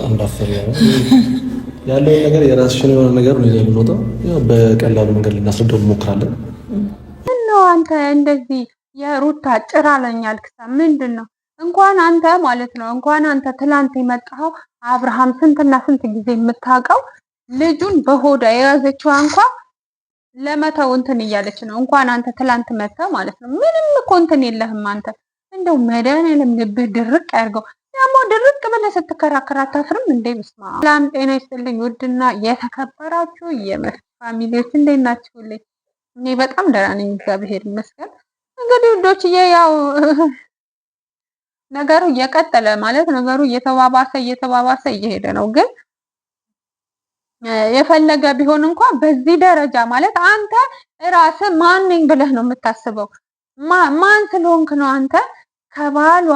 እንዳፈር ያለውን ነገር የራስሽን የሆነ ነገር ነው ይዘን የምንወጣው። ያው በቀላሉ መንገድ ልናስረዳው እንሞክራለን። ምነው አንተ እንደዚህ የሩታ ጭራ ለኛል ክሳ ምንድን ነው? እንኳን አንተ ማለት ነው እንኳን አንተ ትላንት የመጣኸው አብርሃም ስንትና ስንት ጊዜ የምታውቀው ልጁን በሆዷ የያዘችው እንኳ ለመተው እንትን እያለች ነው። እንኳን አንተ ትላንት መተህ ማለት ነው ምንም እኮ እንትን የለህም አንተ። እንደው መድኃኒዓለም ልብህ ድርቅ ያድርገው። ደግሞ ድርቅ ብለህ ስትከራከር አታፍርም እንዴ? ብስማ ሰላም ጤና ይስጥልኝ። ውድና የተከበራችሁ የመስ ፋሚሊዎች እንዴት ናችሁልኝ? እኔ በጣም ደህና ነኝ፣ እግዚአብሔር ይመስገን። እንግዲህ ውዶችዬ ያው ነገሩ እየቀጠለ ማለት ነገሩ እየተባባሰ እየሄደ ነው። ግን የፈለገ ቢሆን እንኳን በዚህ ደረጃ ማለት አንተ ራስህ ማን ነኝ ብለህ ነው የምታስበው? ማን ስለሆንክ ነው አንተ ከባሏ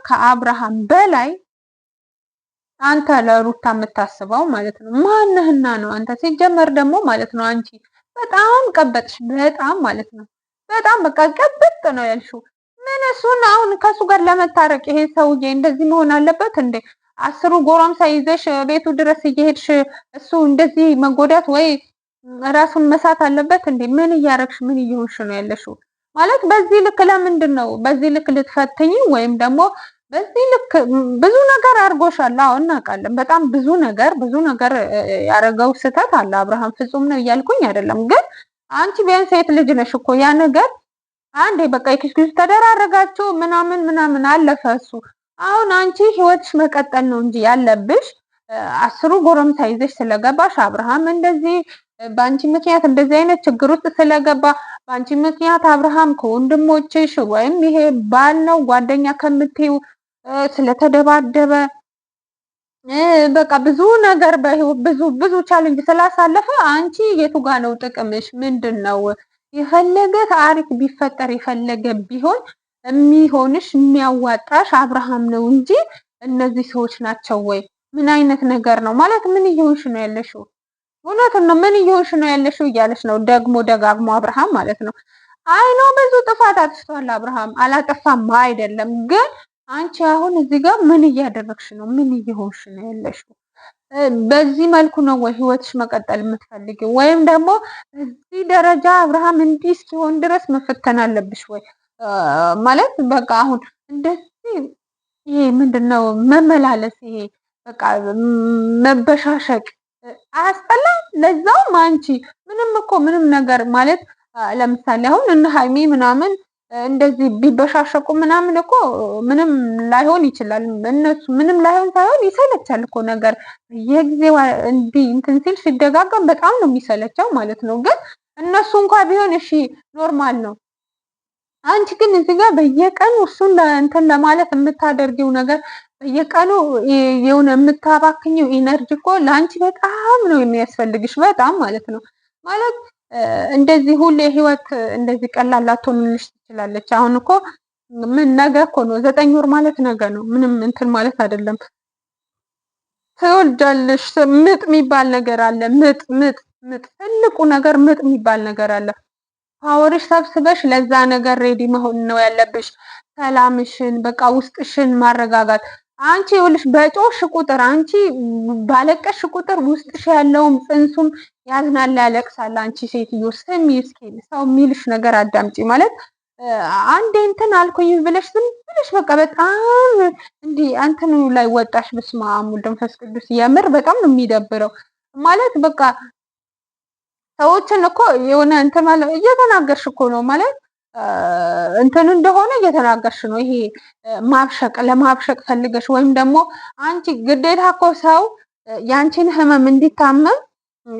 ከአብርሃም በላይ አንተ ለሩታ የምታስበው ማለት ነው? ማንህና ነው አንተ? ሲጀመር ደግሞ ማለት ነው አንቺ በጣም ቀበጥሽ፣ በጣም ማለት ነው በጣም በቃ ቀበጥ ነው ያልሽው። ምን እሱን አሁን ከሱ ጋር ለመታረቅ ይሄ ሰውዬ እንደዚህ መሆን አለበት እንዴ? አስሩ ጎረምሳ ይዘሽ ቤቱ ድረስ እየሄድሽ እሱ እንደዚህ መጎዳት ወይ ራሱን መሳት አለበት እንዴ? ምን እያረግሽ ምን እየሆንሽ ነው ያለሽው? ማለት በዚህ ልክ ለምንድን ነው በዚህ ልክ ልትፈትኝ ወይም ደግሞ በዚህ ልክ ብዙ ነገር አድርጎሻል። አዎ እናውቃለን። በጣም ብዙ ነገር ያደረገው ስህተት አለ። አብርሃም ፍጹም ነው እያልኩኝ አይደለም፣ ግን አንቺ ቢያንስ ሴት ልጅ ነሽ እኮ ያ ነገር አንዴ በቃ ኤክስኪውዝ ተደራረጋችሁ ምናምን አለፈ እሱ። አሁን አንቺ ህይወትሽ መቀጠል ነው እንጂ ያለብሽ አስሩ ጎረምሳ ይዘሽ ስለገባሽ አብርሃም እንደዚህ በአንቺ ምክንያት እንደዚህ አይነት ችግር ውስጥ ስለገባ በአንቺ ምክንያት አብርሃም ከወንድሞችሽ ወይም ይሄ ባል ነው ጓደኛ ከምትይው ስለተደባደበ በቃ ብዙ ነገር ብዙ ቻሌንጅ ስላሳለፈ አንቺ የቱ ጋ ነው ጥቅምሽ? ምንድን ነው? የፈለገ ታሪክ ቢፈጠር የፈለገ ቢሆን የሚሆንሽ የሚያዋጣሽ አብርሃም ነው እንጂ እነዚህ ሰዎች ናቸው ወይ? ምን አይነት ነገር ነው ማለት? ምን እየሆንሽ ነው ያለሽው? እውነቱን ነው። ምን እየሆንሽ ነው ያለሽው እያለሽ ነው ደግሞ ደጋግሞ አብርሃም ማለት ነው። አይ ነው ብዙ ጥፋት አጥፍቷል አብርሃም፣ አላጠፋም አይደለም። ግን አንቺ አሁን እዚህ ጋር ምን እያደረግሽ ነው? ምን እየሆንሽ ነው ያለሽው? በዚህ መልኩ ነው ወይ ህይወትሽ መቀጠል የምትፈልጊው? ወይም ደግሞ እዚህ ደረጃ አብርሃም እንዲህ እስኪሆን ድረስ መፈተን አለብሽ ወይ? ማለት በቃ አሁን እንደዚህ ይሄ ምንድነው መመላለስ፣ ይሄ በቃ መበሻሸቅ አያስጠላም? ለዛውም አንቺ ምንም ነገር ማለት ለምሳሌ አሁን እነ ሀይሚ ምናምን እንደዚህ ቢበሻሸቁ ምናምን እኮ ምንም ላይሆን ይችላል። እነሱ ምንም ላይሆን ሳይሆን ይሰለቻል እኮ ነገር የጊዜው እንዲህ እንትን ሲል ሲደጋገም በጣም ነው የሚሰለቸው ማለት ነው። ግን እነሱ እንኳን ቢሆን እሺ ኖርማል ነው። አንቺ ግን እዚህ ጋር በየቀኑ እሱን እንትን ለማለት የምታደርጊው ነገር በየቀኑ የሆነ የምታባክኘው ኢነርጂ እኮ ለአንቺ በጣም ነው የሚያስፈልግሽ፣ በጣም ማለት ነው። ማለት እንደዚህ ሁሌ ህይወት እንደዚህ ቀላል ላትሆንልሽ ትችላለች። አሁን እኮ ምን ነገ እኮ ነው 9 ወር ማለት ነገ ነው። ምንም እንትን ማለት አይደለም። ትወልጃለሽ። ምጥ የሚባል ነገር አለ። ምጥ ትልቁ ነገር ምጥ የሚባል ነገር አለ። ፓወርሽ ሰብስበሽ ለዛ ነገር ሬዲ መሆን ነው ያለብሽ። ሰላምሽን በቃ ውስጥሽን ማረጋጋት። አንቺ ይኸውልሽ በጮሽ ቁጥር አንቺ ባለቀሽ ቁጥር ውስጥሽ ያለውም ጽንሱም ያዝናል ያለቅሳል። አንቺ ሴትዮ ስሚ እስኪ ሰው የሚልሽ ነገር አዳምጪ። ማለት አንዴ እንትን አልኩኝ ብለሽ ዝም ብለሽ በቃ በጣም እንዲህ እንትኑ ላይ ወጣሽ። በስመ አብ ወወልድ ወመንፈስ ቅዱስ። የምር በጣም ነው የሚደብረው። ማለት በቃ ሰዎችን እኮ የሆነ እንትን ማለት እየተናገርሽ እኮ ነው ማለት እንትን እንደሆነ እየተናገርሽ ነው። ይሄ ለማብሸቅ ፈልገሽ ወይም ደግሞ አንቺ ግዴታ እኮ ሰው ያንቺን ህመም እንዲታመም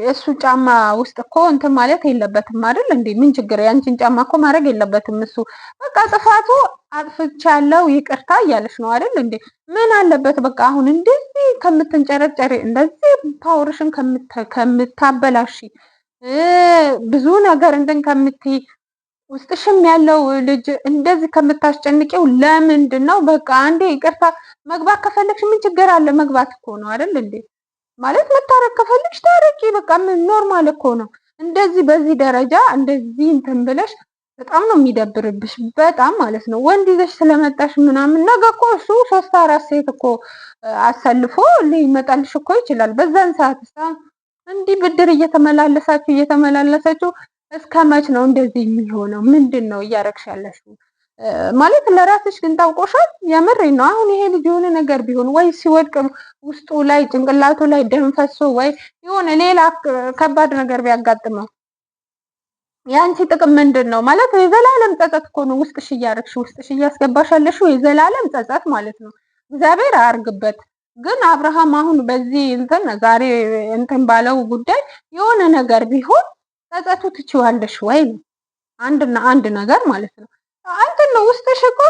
እሱ ጫማ ውስጥ እኮ እንትን ማለት የለበትም አይደል እንዴ? ምን ችግር? ያንቺን ጫማ እኮ ማድረግ የለበትም እሱ። በቃ ጥፋቱ አጥፍቻለሁ ይቅርታ እያለሽ ነው አይደል እንዴ? ምን አለበት በቃ አሁን እንደዚህ ከምትንጨረጨሪ እንደዚህ ፓወርሽን ከምታበላሺ ብዙ ነገር እንትን ከምትይ ውስጥሽም ያለው ልጅ እንደዚህ ከምታስጨንቂው ለምንድን ነው? በቃ አንዴ ይቅርታ መግባት ከፈለግሽ ምን ችግር አለ? መግባት እኮ ነው አይደል እንዴ? ማለት መታረቅ ከፈለግሽ ታረቂ። በቃ ምን ኖርማል እኮ ነው። እንደዚህ በዚህ ደረጃ እንደዚህ እንትን ብለሽ በጣም ነው የሚደብርብሽ፣ በጣም ማለት ነው። ወንድ ይዘሽ ስለመጣሽ ምናምን ነገ እኮ እሱ 3 4 ሴት እኮ አሰልፎ ሊመጣልሽ እኮ ይችላል። በዛን ሰዓት እንዲህ ብድር እየተመላለሳችሁ እስከ መች ነው እንደዚህ የሚሆነው? ምንድን ነው እያረግሽ ያለሽው? ማለት ለራስሽ ግን ታውቆሻል። የምሬ ነው። አሁን ይሄ ልጅ የሆነ ነገር ቢሆን ወይ ሲወድቅ ውስጡ ላይ ጭንቅላቱ ላይ ደም ፈሶ ወይ የሆነ ሌላ ከባድ ነገር ቢያጋጥመው የአንቺ ጥቅም ምንድን ነው? ማለት የዘላለም ጸጸት እኮ ነው ውስጥሽ እያስገባሽ ያለሽው የዘላለም ጸጸት ማለት ነው። እግዚአብሔር አያርግበት። ግን አብርሃም አሁን በዚህ ዛሬ ባለው ጉዳይ የሆነ ነገር ቢሆን ጸጸቱ ትችዋለሽ ወይ ነው አንድና አንድ ነገር ማለት ነው። ነው ውስጥሽ እኮ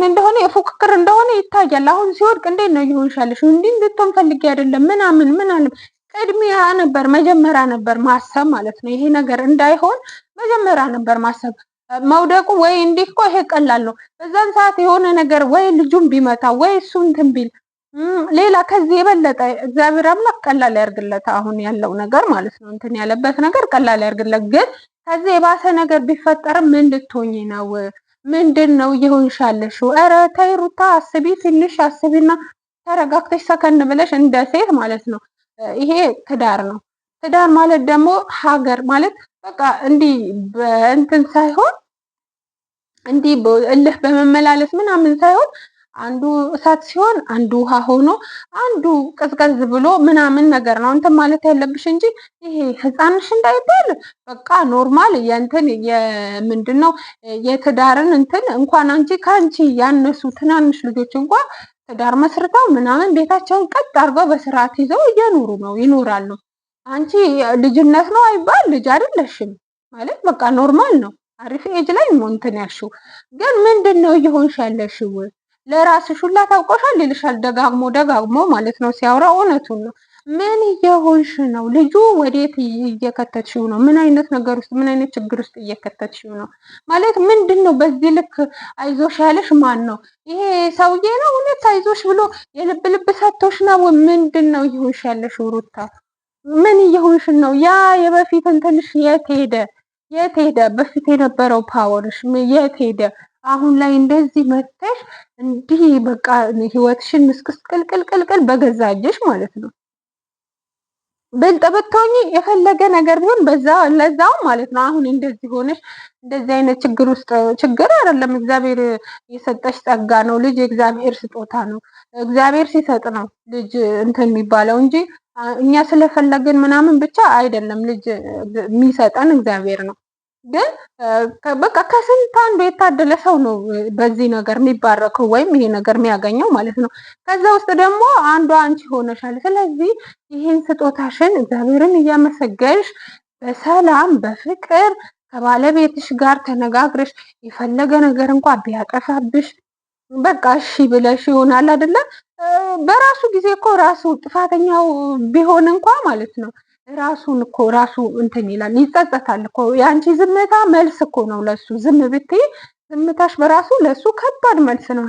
እንደሆነ የፉክክር እንደሆነ ይታያል። አሁን ሲወድቅ እንዴት ነው ይሆንሻለሽ? እንዲህ እንድትሆን ፈልጌ አይደለም ምናምን ቅድሚያ ነበር መጀመሪያ ነበር ማሰብ ማለት ነው። ይሄ ነገር እንዳይሆን መጀመሪያ ነበር ማሰብ። መውደቁ ወይ እንዲህ እኮ ይሄ ቀላል ነው። በዛን ሰዓት የሆነ ነገር ወይ ልጁን ቢመታ ወይ እሱ ቢል ሌላ ከዚህ የበለጠ እግዚአብሔር አምላክ ቀላል ያርግለት። አሁን ያለው ነገር ማለት ነው ያለበት ነገር ቀላል ያርግለት። ግን ከዚህ የባሰ ነገር ቢፈጠርም ምን ልትሆኚ ነው? ምንድን ነው እየሆንሻለሽ? ኧረ ተይ ሩታ አስቢ፣ ትንሽ አስቢና ተረጋግተሽ ሰከን ብለሽ እንደ ሴት ማለት ነው። ይሄ ትዳር ነው። ትዳር ማለት ደግሞ ሀገር ማለት በቃ እንዲህ በእንትን ሳይሆን እንዲህ እልህ በመመላለስ ምናምን ሳይሆን አንዱ እሳት ሲሆን አንዱ ውሃ ሆኖ አንዱ ቀዝቀዝ ብሎ ምናምን ነገር ነው ማለት ያለብሽ እንጂ ይሄ ህፃንሽ እንዳይባል በቃ ኖርማል የምንድነው የትዳርን እንኳን አንቺ ካንቺ ያነሱ ትናንሽ ልጆች እንኳን ትዳር መስርተው ምናምን ቤታቸውን ቀጥ አድርገው በስርዓት ይዘው እየኖሩ ነው ይኖራሉ። አንቺ ልጅነት ነው አይባል ልጅ አይደለሽም ማለት በቃ ኖርማል ነው። አሪፍ ኤጅ ላይ ሞንተን ያልሽው ግን ምንድነው እየሆንሽ ያለሽው? ለራስሽ ሁላ ታውቆሻል ይልሻል ደጋግሞ ማለት ነው ሲያወራ እውነቱን ነው። ምን እየሆንሽ ነው? ልጁ ወዴት እየከተትሽው ነው? ምን አይነት ነገር ውስጥ ምን አይነት ችግር ውስጥ እየከተትሽው ነው? ማለት ምንድነው በዚህ ልክ አይዞሽ ያለሽ ማን ነው? ይሄ ሰውዬ ነው እውነት አይዞሽ ብሎ የልብ ሰጥቶሽ ነው? ምንድነው እየሆንሽ ያለሽው ሩታ? ምን እየሆንሽ ነው? ያ የበፊት እንትንሽ የት ሄደ? በፊት የነበረው ፓወርሽ የት ሄደ? አሁን ላይ እንደዚህ መተሽ እንዲህ በቃ ህይወትሽን ምስቅልቅልቅልቅል በገዛ እጅሽ ማለት ነው። ብልጥ ብትሆኚ የፈለገ ነገር ቢሆን ለዛው ማለት ነው። አሁን እንደዚህ ሆነሽ እንደዚህ አይነት ችግር አይደለም። እግዚአብሔር የሰጠሽ ጸጋ ነው። ልጅ የእግዚአብሔር ስጦታ ነው። እግዚአብሔር ሲሰጥ ነው ልጅ የሚባለው እንጂ እኛ ስለፈለግን ምናምን ብቻ አይደለም። ልጅ የሚሰጠን እግዚአብሔር ነው። ግን በቃ ከስንት አንዱ የታደለ ሰው ነው በዚህ ነገር የሚባረከው ወይም ይሄ ነገር የሚያገኘው ማለት ነው። ከዛ ውስጥ ደግሞ አንዷ አንቺ ሆነሻል። ስለዚህ ይሄን ስጦታሽን እግዚአብሔርን እያመሰገንሽ በሰላም በፍቅር ከባለቤትሽ ጋር ተነጋግረሽ የፈለገ ነገር እንኳን ቢያጠፋብሽ በቃ እሺ ብለሽ ይሆናል አይደለ? በራሱ ጊዜ እኮ ራሱ ጥፋተኛው ቢሆን እንኳን ማለት ነው ራሱ ይላል ይጸጸታል እኮ። የአንቺ ዝምታ መልስ እኮ ነው ለሱ። ዝም ብትይ ዝምታሽ በራሱ ለሱ ከባድ መልስ ነው።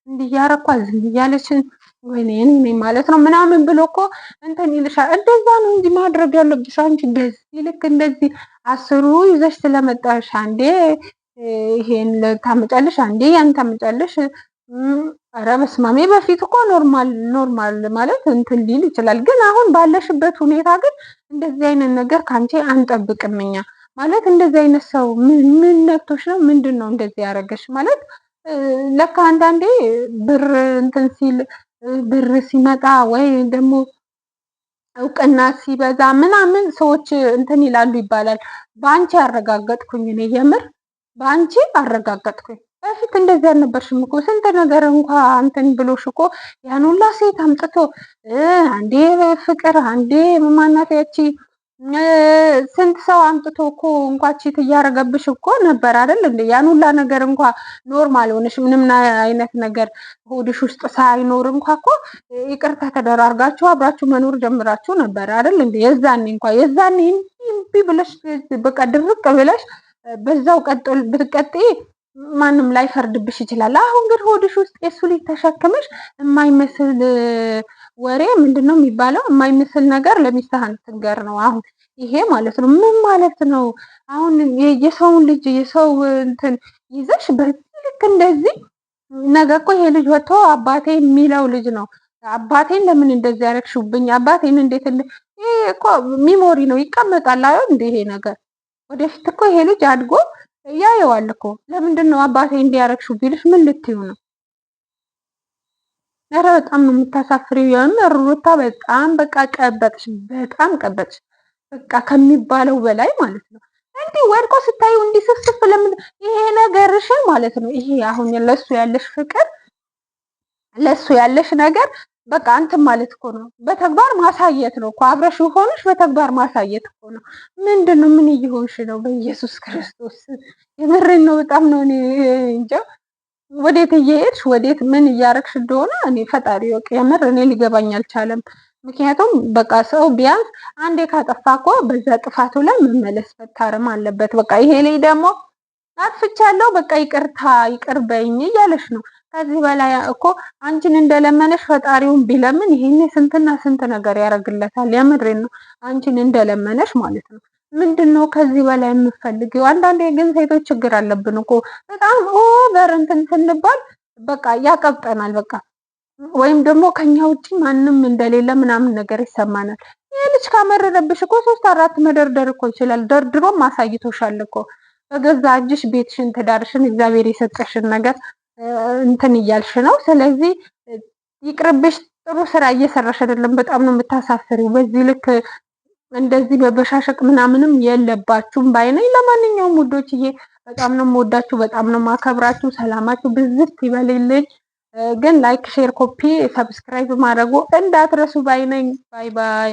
እንዲህ ያረኳ ዝም እያለችን ወይኔ እኔ ማለት ነው ምናምን ብሎ እኮ ይልሻል። እንደዛ ነው እንጂ ማድረግ ያለብሽ አንቺ በዚህ ልክ እንደዚህ አስሩ ይዘሽ ስለመጣሽ አንዴ ይሄን ታመጫለሽ አንዴ ያን ታመጫለሽ። ኧረ በስመ አብ በፊት እኮ ኖርማል ማለት ሊል ይችላል። ግን አሁን ባለሽበት ሁኔታ ግን እንደዚህ አይነት ነገር ካንቺ አንጠብቅም እኛ ማለት። እንደዚህ አይነት ሰው ምን ነክቶሽ ነው? ምንድነው እንደዚህ ያደረገሽ? ማለት ለካ አንዳንዴ ብር ሲል ብር ሲመጣ ወይ ደግሞ እውቅና ሲበዛ ምናምን ሰዎች ይላሉ ይባላል። በአንቺ አረጋገጥኩኝ እኔ የምር በአንቺ አረጋገጥኩኝ። በፊት እንደዚህ አልነበርሽም እኮ ስንት ነገር እንኳን ብሎሽ እኮ ያን ሁላ ሴት አምጥቶ አንዴ ፍቅር አንዴ ማናት ያቺ ስንት ሰው አምጥቶ እኮ እንኳን ቺት እያረገብሽ እኮ ነበር አይደል እንዴ? ያን ሁላ ነገር እንኳን ኖርማል ሆነሽ ምንም አይነት ነገር ሆድሽ ውስጥ ሳይኖር እንኳን እኮ ይቅርታ ተደራርጋችሁ አብራችሁ መኖር ጀምራችሁ ነበር አይደል እንዴ? የዛኔ እምቢ ብለሽ በቃ ድርቅ ብለሽ በዛው ብትቀጥይ ማንም ላይ ፈርድብሽ ይችላል። አሁን ግን ሆድሽ ውስጥ የሱ ልጅ ተሸክመሽ የማይመስል ወሬ ምንድነው የሚባለው? የማይመስል ነገር ለሚስትህ አትንገር ነው አሁን ይሄ ማለት ነው። ምን ማለት ነው? አሁን የሰውን ልጅ የሰው ይዘሽ በዚህ ልክ እንደዚህ ነገ እኮ ይሄ ልጅ ወጥቶ አባቴ የሚለው ልጅ ነው። አባቴን ለምን እንደዚህ ያረግሽብኝ? አባቴን እንዴት ይሄ እኮ ሚሞሪ ነው ይቀመጣል። አይ እንደ ይሄ ነገር ወደፊት እኮ ይሄ ልጅ አድጎ ያየዋል እኮ። ለምንድን ነው አባቴ እንዲያረግሽው ቢልሽ ምን ልትዩ ነው? ኧረ በጣም ነው የምታሳፍሪው። የምር ሩታ በጣም በቃ ቀበጥሽ፣ በጣም ቀበጥሽ፣ በቃ ከሚባለው በላይ ማለት ነው። እንዲህ ወድቆ ስታዩ እንዲህ ስፍስፍ ለምን ይሄ ነገርሽ ማለት ነው። ይሄ አሁን ለሱ ያለሽ ፍቅር ለሱ ያለሽ ነገር በቃ እንትን ማለት እኮ ነው። በተግባር ማሳየት ነው እኮ አብረሽ ሆነሽ በተግባር ማሳየት እኮ ነው። ምንድነው? ምን እየሆንሽ ነው? በኢየሱስ ክርስቶስ የምሬን ነው። በጣም ነው እኔ እንጃ ወዴት እየሄድሽ ወዴት ምን እያረግሽ እንደሆነ እኔ ፈጣሪ ወቅ የምር እኔ ሊገባኝ አልቻለም። ምክንያቱም በቃ ሰው ቢያንስ አንዴ ካጠፋ እኮ በዛ ጥፋቱ ላይ መመለስ መታረም አለበት። በቃ ይሄ ላይ ደግሞ አጥፍቻለሁ በቃ ይቅርታ ይቅር በይኝ እያለሽ ነው። ከዚህ በላይ እኮ አንቺን እንደለመነሽ ፈጣሪውን ቢለምን ይሄኔ ስንትና ስንት ነገር ያደርግለታል። የምሬን ነው። አንቺን እንደለመነሽ ማለት ነው። ምንድነው ከዚህ በላይ የምፈልገው? አንዳንዴ ግን ሴቶች ችግር አለብን እኮ በጣም ኦቨር እንትን ስንባል በቃ ያቀብጠናል። በቃ ወይም ደግሞ ከኛ ውጪ ማንም እንደሌለ ምናምን ነገር ይሰማናል። ይሄ ልጅ ካመረረብሽ እኮ 3-4 መደርደር እኮ ይችላል። ደርድሮም አሳይቶሻል እኮ በገዛ እጅሽ ቤትሽን፣ ትዳርሽን፣ እግዚአብሔር የሰጠሽን ነገር እንትን እያልሽ ነው። ስለዚህ ይቅርብሽ። ጥሩ ስራ እየሰራሽ አይደለም። በጣም ነው የምታሳፍሪው። በዚህ ልክ እንደዚህ በበሻሸቅ ምናምንም የለባችሁም ባይነኝ። ለማንኛውም ውዶችዬ በጣም ነው የምወዳችሁ፣ በጣም ነው የማከብራችሁ። ሰላማችሁ ብዝት ይበልልኝ። ግን ላይክ፣ ሼር፣ ኮፒ፣ ሰብስክራይብ ማድረጉ እንዳትረሱ ባይነኝ። ባይ ባይ።